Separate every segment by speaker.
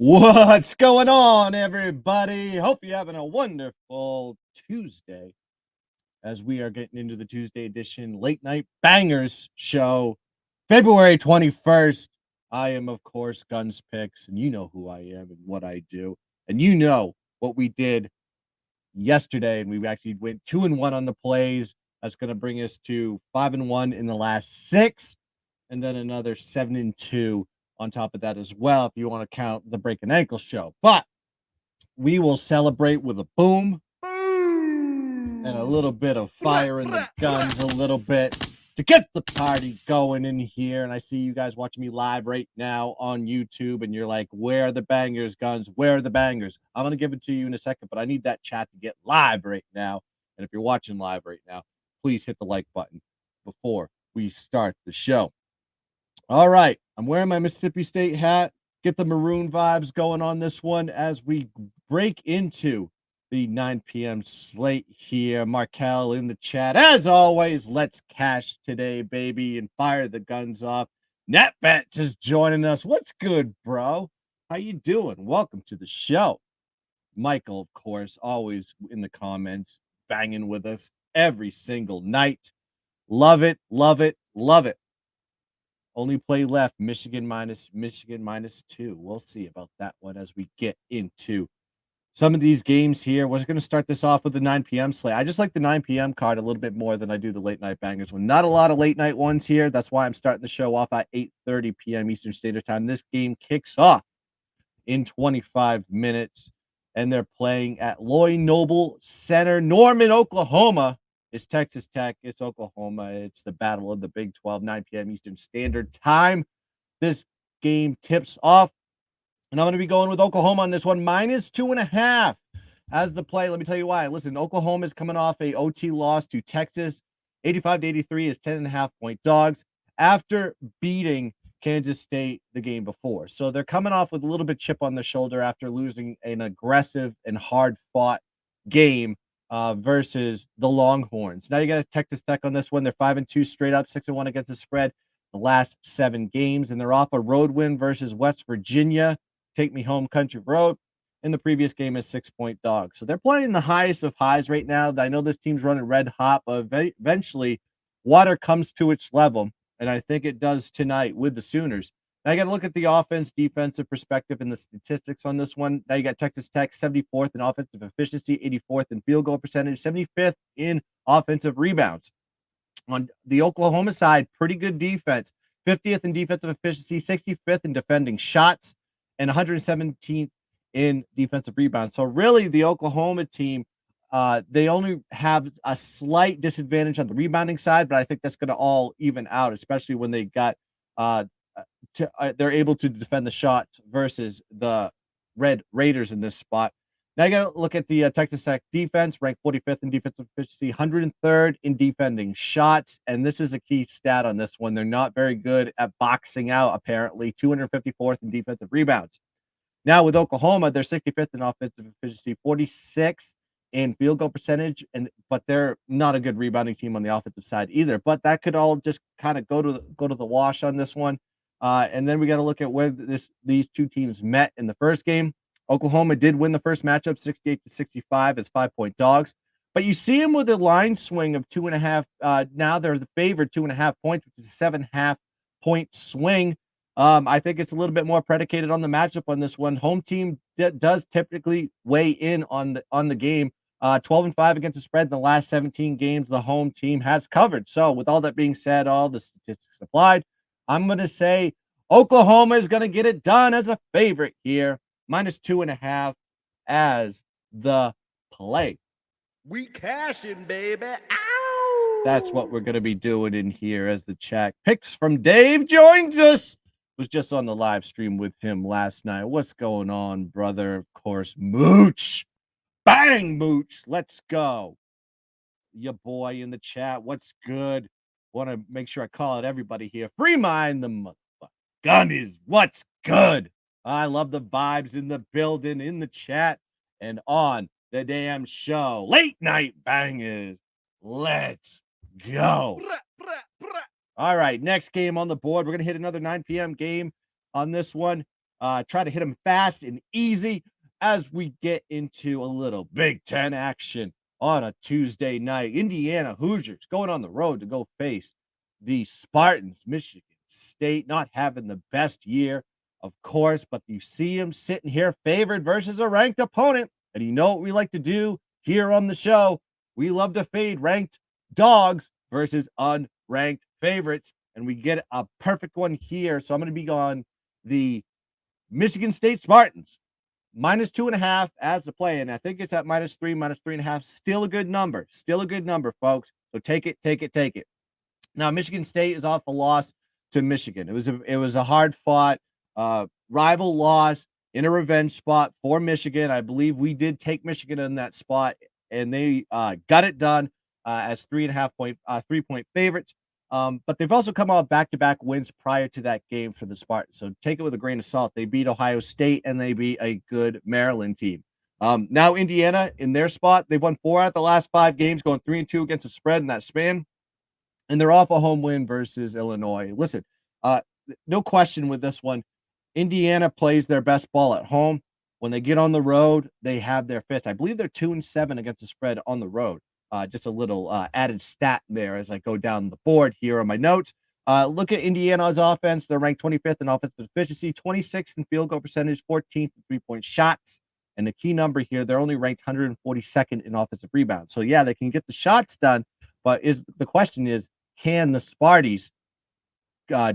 Speaker 1: What's going on, everybody? Hope you're having a wonderful Tuesday as we are getting into the Tuesday edition late night bangers show, February 21st. I am, of course, GunzPicks, and you know who I am and what I do. And you know what we did yesterday, and we actually went 2-1 on the plays. That's going to bring us to 5-1 in the last 6, and then another 7-2 on top of that as well, if you want to count the break and ankle show. But we will celebrate with a boom and a little bit of fire in the guns, a little bit to get the party going in here. And I see you guys watching me live right now on YouTube, and you're like, where are the bangers, Guns? Where are the bangers? I'm going to give it to you in a second, but I need that chat to get live right now. And if you're watching live right now, please hit the like button before we start the show. All right, I'm wearing my Mississippi State hat. Get the maroon vibes going on this one as we break into the 9 p.m. slate here. Markel in the chat. As always, let's cash today, baby, and fire the guns off. NetBets is joining us. What's good, bro? How you doing? Welcome to the show. Michael, of course, always in the comments, banging with us every single night. Love it, love it, love it. Only play left, Michigan minus 2. We'll see about that one as we get into some of these games here. We're going to start this off with the 9 p.m. slate. I just like the 9 p.m. card a little bit more than I do the late night bangers one. Not a lot of late night ones here. That's why I'm starting the show off at 8:30 p.m. Eastern Standard Time. This game kicks off in 25 minutes, and they're playing at Lloyd Noble Center, Norman, Oklahoma. It's Texas Tech. It's Oklahoma. It's the battle of the Big 12, 9 p.m. Eastern Standard Time. This game tips off, and I'm going to be going with Oklahoma on this one, minus 2.5 as the play. Let me tell you why. Listen, Oklahoma is coming off a OT loss to Texas. 85-83 is 10.5-point dogs after beating Kansas State the game before. So they're coming off with a little bit chip on the shoulder after losing an aggressive and hard-fought game versus the Longhorns. Now you got Texas Tech on this one. They're 5-2 straight up, 6-1 against the spread the last 7 games, and they're off a road win versus West Virginia. Take me home, country road. In the previous game is 6-point dogs. So they're playing the highest of highs right now. I know this team's running red hot, but eventually water comes to its level, and I think it does tonight with the Sooners. Now you got to look at the offense, defensive perspective, and the statistics on this one. Now you got Texas Tech 74th in offensive efficiency, 84th in field goal percentage, 75th in offensive rebounds. On the Oklahoma side, pretty good defense, 50th in defensive efficiency, 65th in defending shots, and 117th in defensive rebounds. So really, the Oklahoma team, they only have a slight disadvantage on the rebounding side, but I think that's going to all even out, especially when they got they're able to defend the shots versus the Red Raiders in this spot. Now you got to look at the Texas Tech defense, ranked 45th in defensive efficiency, 103rd in defending shots, and this is a key stat on this one. They're not very good at boxing out, apparently, 254th in defensive rebounds. Now with Oklahoma, they're 65th in offensive efficiency, 46th in field goal percentage, but they're not a good rebounding team on the offensive side either. But that could all just kind of go to the wash on this one. And then we got to look at where these two teams met in the first game. Oklahoma did win the first matchup 68-65 as 5-point dogs, but you see them with a line swing of 2.5. Now they're the favored 2.5 points, which is a 7.5-point swing. I think it's a little bit more predicated on the matchup on this one. Home team does typically weigh in on the game. 12-5 against the spread in the last 17 games. The home team has covered. So with all that being said, all the statistics applied, I'm going to say Oklahoma is going to get it done as a favorite here. Minus 2.5 as the play.
Speaker 2: We cashing, baby. Ow!
Speaker 1: That's what we're going to be doing in here as the chat. Picks from Dave joins us. Was just on the live stream with him last night. What's going on, brother? Of course, Mooch. Bang, Mooch. Let's go. Your boy in the chat. What's good? Want to make sure I call out everybody here. Free mind the motherfucker. Gun is what's good. I love the vibes in the building, in the chat, and on the damn show. Late night bangers. Let's go. All right, next game on the board. We're going to hit another 9 p.m. game on this one. Try to hit them fast and easy as we get into a little Big Ten action on a Tuesday night. Indiana Hoosiers going on the road to go face the Spartans. Michigan State not having the best year, of course, but you see them sitting here favored versus a ranked opponent. And you know what we like to do here on the show? We love to fade ranked dogs versus unranked favorites. And we get a perfect one here. So I'm going to be on the Michigan State Spartans. -2.5 as the play. And I think it's at -3, -3.5. Still a good number. Still a good number, folks. So take it, take it, take it. Now, Michigan State is off a loss to Michigan. It was a hard fought rival loss in a revenge spot for Michigan. I believe we did take Michigan in that spot, and they got it done as 3.5 favorites. But they've also come out back-to-back wins prior to that game for the Spartans. So take it with a grain of salt. They beat Ohio State and they beat a good Maryland team. Now Indiana in their spot, they've won 4 out of the last 5 games, going 3-2 against the spread in that span. And they're off a home win versus Illinois. Listen, no question with this one. Indiana plays their best ball at home. When they get on the road, they have their fits. I believe they're 2-7 against the spread on the road. Just a little added stat there as I go down the board here on my notes. Look at Indiana's offense. They're ranked 25th in offensive efficiency, 26th in field goal percentage, 14th in three-point shots. And the key number here, they're only ranked 142nd in offensive rebounds. So, yeah, they can get the shots done. But the question is, can the Sparties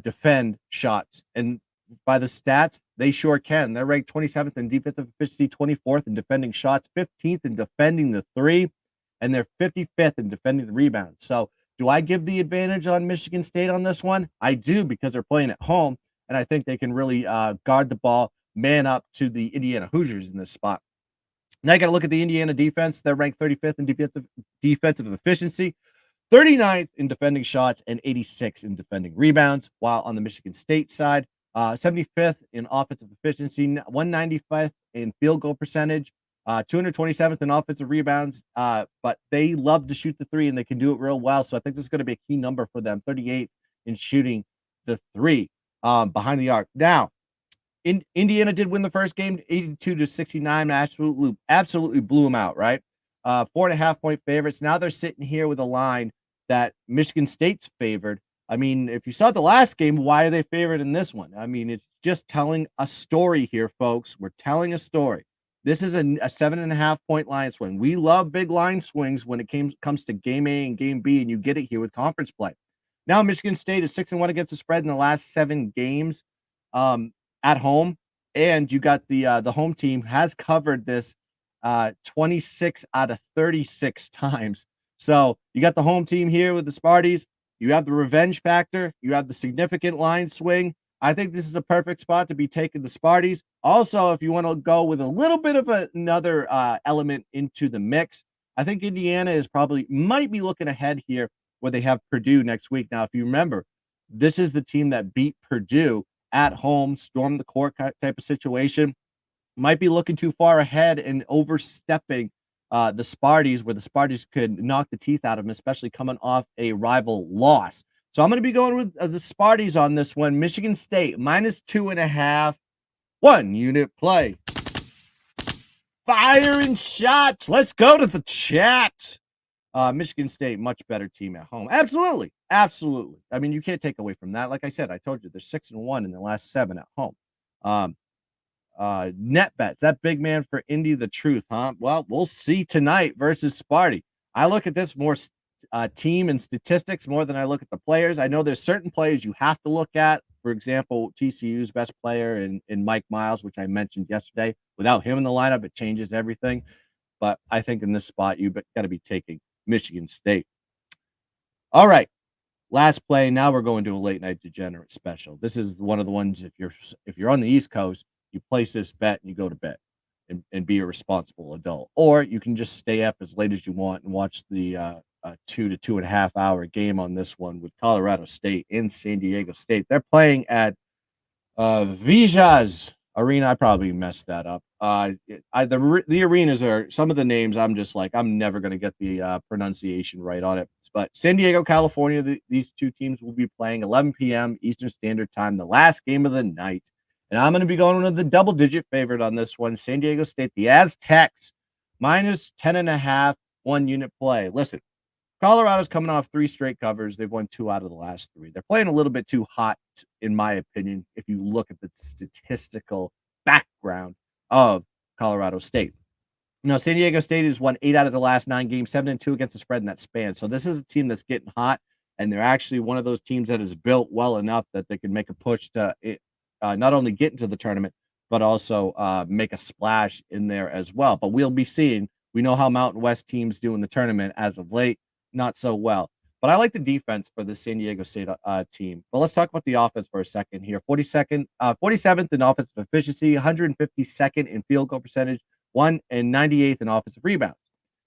Speaker 1: defend shots? And by the stats, they sure can. They're ranked 27th in defensive efficiency, 24th in defending shots, 15th in defending the three, and they're 55th in defending the rebounds. So do I give the advantage on Michigan State on this one? I do, because they're playing at home, and I think they can really guard the ball, man up to the Indiana Hoosiers in this spot. Now you got to look at the Indiana defense. They're ranked 35th in defensive efficiency, 39th in defending shots, and 86th in defending rebounds, while on the Michigan State side, 75th in offensive efficiency, 195th in field goal percentage, 227th in offensive rebounds, but they love to shoot the three, and they can do it real well. So I think this is going to be a key number for them, 38th in shooting the three behind the arc. Now, Indiana did win the first game, 82-69, absolutely blew them out, right? 4.5-point favorites. Now they're sitting here with a line that Michigan State's favored. I mean, if you saw the last game, why are they favored in this one? I mean, it's just telling a story here, folks. We're telling a story. This is a 7.5-point line swing. We love big line swings when it comes to game A and game B, and you get it here with conference play. Now, Michigan State is 6-1 against the spread in the last 7 games at home, and you got the home team has covered this 26 out of 36 times. So you got the home team here with the Sparties. You have the revenge factor. You have the significant line swing. I think this is a perfect spot to be taking the Sparties. Also, if you want to go with a little bit of another element into the mix, I think Indiana might be looking ahead here where they have Purdue next week. Now, if you remember, this is the team that beat Purdue at home, storm the court type of situation. Might be looking too far ahead and overstepping the Sparties, where the Sparties could knock the teeth out of them, especially coming off a rival loss. So I'm going to be going with the Sparties on this one. Michigan State -2.5, 1 unit play. Firing shots. Let's go to the chat. Michigan State, much better team at home. Absolutely. Absolutely. I mean, you can't take away from that. Like I said, I told you they're 6-1 in the last 7 at home. Net bets, that big man for Indy, the truth, huh? Well, we'll see tonight versus Sparty. I look at this more team and statistics more than I look at the players. I know there's certain players you have to look at. For example, TCU's best player in Mike Miles, which I mentioned yesterday. Without him in the lineup, it changes everything. But I think in this spot, you've got to be taking Michigan State. All right. Last play. Now we're going to a late night degenerate special. This is one of the ones, if you're on the East Coast, you place this bet and you go to bed and be a responsible adult. Or you can just stay up as late as you want and watch the 2 to 2.5 hour game on this one with Colorado State in San Diego State. They're playing at Vijas Arena. I probably messed that up. The arenas are some of the names. I'm just like, I'm never going to get the pronunciation right on it. But San Diego, California, these two teams will be playing 11 p.m. Eastern Standard Time, the last game of the night. And I'm going to be going with the double-digit favorite on this one, San Diego State, the Aztecs, minus 10.5, 1-unit play. Listen, Colorado's coming off 3 straight covers. They've won 2 out of the last 3. They're playing a little bit too hot, in my opinion, if you look at the statistical background of Colorado State. San Diego State has won 8 out of the last 9 games, 7-2 against the spread in that span. So this is a team that's getting hot, and they're actually one of those teams that is built well enough that they can make a push to not only get into the tournament, but also make a splash in there as well. But we'll be seeing. We know how Mountain West teams do in the tournament as of late, not so well. But I like the defense for the San Diego State team. But let's talk about the offense for a second here. 47th in offensive efficiency, 152nd in field goal percentage, 198th in offensive rebounds.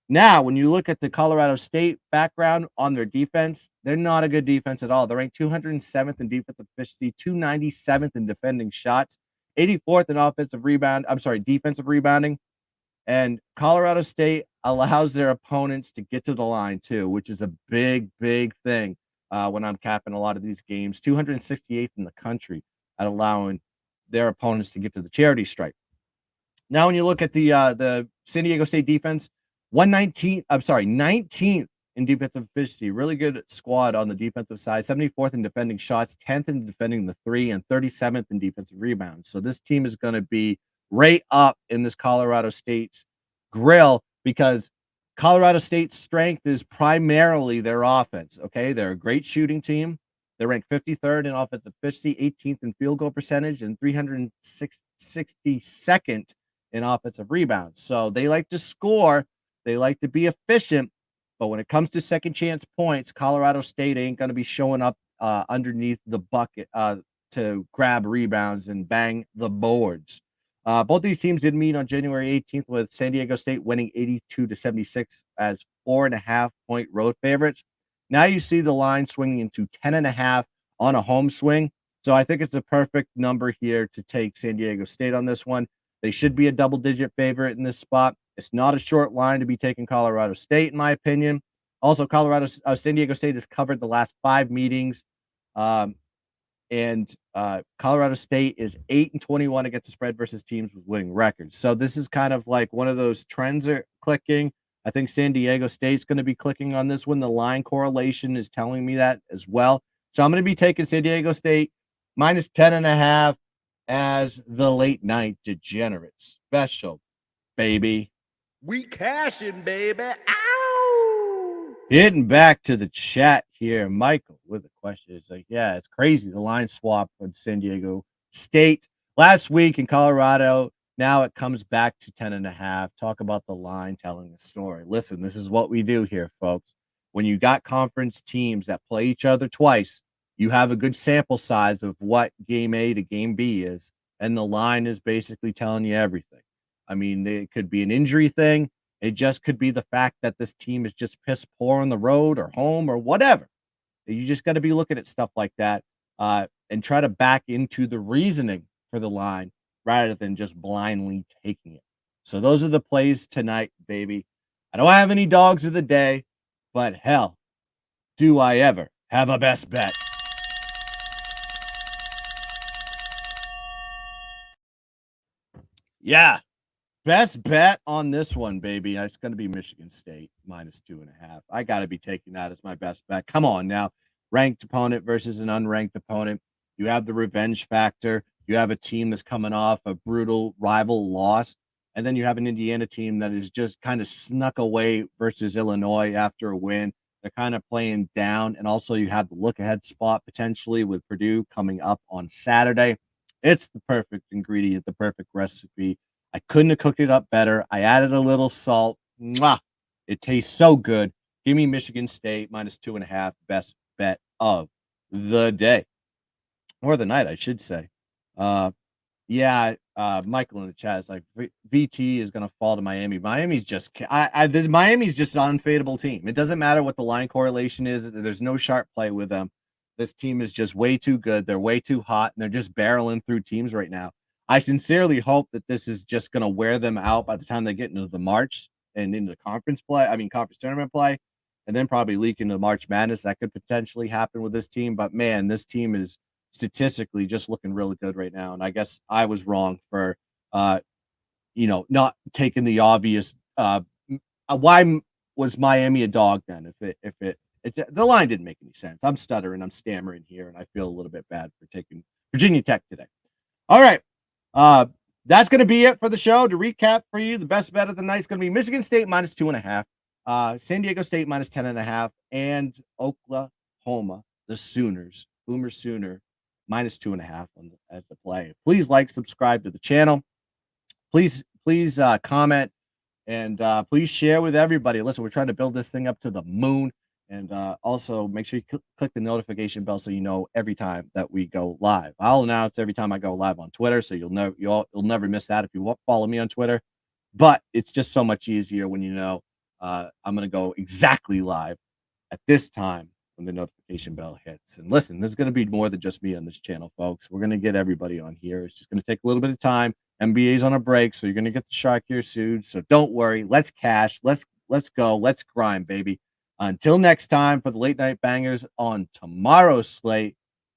Speaker 1: Now, when you look at the Colorado State background on their defense, they're not a good defense at all. They're ranked 207th in defensive efficiency, 297th in defending shots, 84th in defensive rebounding. And Colorado State allows their opponents to get to the line too, which is a big, big thing when I'm capping a lot of these games. 268th in the country at allowing their opponents to get to the charity stripe. Now, when you look at the San Diego State defense, 19th in defensive efficiency. Really good squad on the defensive side. 74th in defending shots, 10th in defending the 3, and 37th in defensive rebounds. So this team is going to be right up in this Colorado State's grill because Colorado State's strength is primarily their offense. Okay, they're a great shooting team. They're ranked 53rd in offensive efficiency, 18th in field goal percentage, and 362nd in offensive rebounds. So they like to score. They like to be efficient. But when it comes to second chance points, Colorado State ain't going to be showing up underneath the bucket to grab rebounds and bang the boards. Both these teams did meet on January 18th with San Diego State winning 82-76 as 4.5-point road favorites. Now you see the line swinging into 10.5 on a home swing. So I think it's a perfect number here to take San Diego State on this one. They should be a double-digit favorite in this spot. It's not a short line to be taking Colorado State, in my opinion. Also, San Diego State has covered the last 5 meetings, and Colorado State is 8-21 against the spread versus teams with winning records. So this is kind of like one of those trends are clicking. I think San Diego State's going to be clicking on this one. The line correlation is telling me that as well. So I'm going to be taking San Diego State minus 10.5 as the late night degenerate special, baby.
Speaker 2: We cashing, baby. Ow!
Speaker 1: Getting back to the chat here, Michael with a question. It's like, yeah, it's crazy. The line swap on San Diego State last week in Colorado. Now it comes back to 10.5. Talk about the line telling the story. Listen, this is what we do here, folks. When you got conference teams that play each other twice, you have a good sample size of what game A to game B is, and the line is basically telling you everything. I mean, it could be an injury thing. It just could be the fact that this team is just piss poor on the road or home or whatever. You just got to be looking at stuff like that and try to back into the reasoning for the line rather than just blindly taking it. So those are the plays tonight, baby. I don't have any dogs of the day, but hell, do I ever have a best bet? Yeah. Best bet on this one, baby. It's going to be Michigan State minus 2.5. I got to be taking that as my best bet. Come on now. Ranked opponent versus an unranked opponent. You have the revenge factor. You have a team that's coming off a brutal rival loss. And then you have an Indiana team that is just kind of snuck away versus Illinois after a win. They're kind of playing down. And also you have the look-ahead spot potentially with Purdue coming up on Saturday. It's the perfect ingredient, the perfect recipe. I couldn't have cooked it up better. I added a little salt. Mwah! It tastes so good. Give me Michigan State minus 2.5. Best bet of the day. Or the night, I should say. Michael in the chat is like, VT is going to fall to Miami. Miami's just Miami's just an unfadable team. It doesn't matter what the line correlation is. There's no sharp play with them. This team is just way too good. They're way too hot, and they're just barreling through teams right now. I sincerely hope that this is just going to wear them out by the time they get into the March and into the conference tournament play, and then probably leak into March Madness. That could potentially happen with this team. But man, this team is statistically just looking really good right now. And I guess I was wrong for, not taking the obvious. Why was Miami a dog then? The line didn't make any sense. I'm stuttering, I'm stammering here, and I feel a little bit bad for taking Virginia Tech today. All right. That's going to be it for the show. To recap for you, the best bet of the night is going to be Michigan State minus 2.5, San Diego State minus 10.5, and Oklahoma, the Sooners, Boomer Sooner, minus 2.5 as the play. Please subscribe to the channel. Please comment, and please share with everybody. Listen, we're trying to build this thing up to the moon. And also make sure you click the notification bell so you know every time that we go live. I'll announce every time I go live on Twitter, so you'll never miss that if you follow me on Twitter. But it's just so much easier when you know I'm going to go exactly live at this time when the notification bell hits. And listen, there's going to be more than just me on this channel, folks. We're going to get everybody on here. It's just going to take a little bit of time. NBA's on a break, so you're going to get the shark here soon. So don't worry. Let's cash. Let's go. Let's grind, baby. Until next time, for the late night bangers on tomorrow's slate,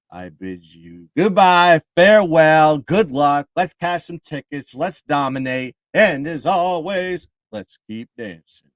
Speaker 1: I bid you goodbye, farewell, good luck. Let's cash some tickets. Let's dominate. And as always, let's keep dancing.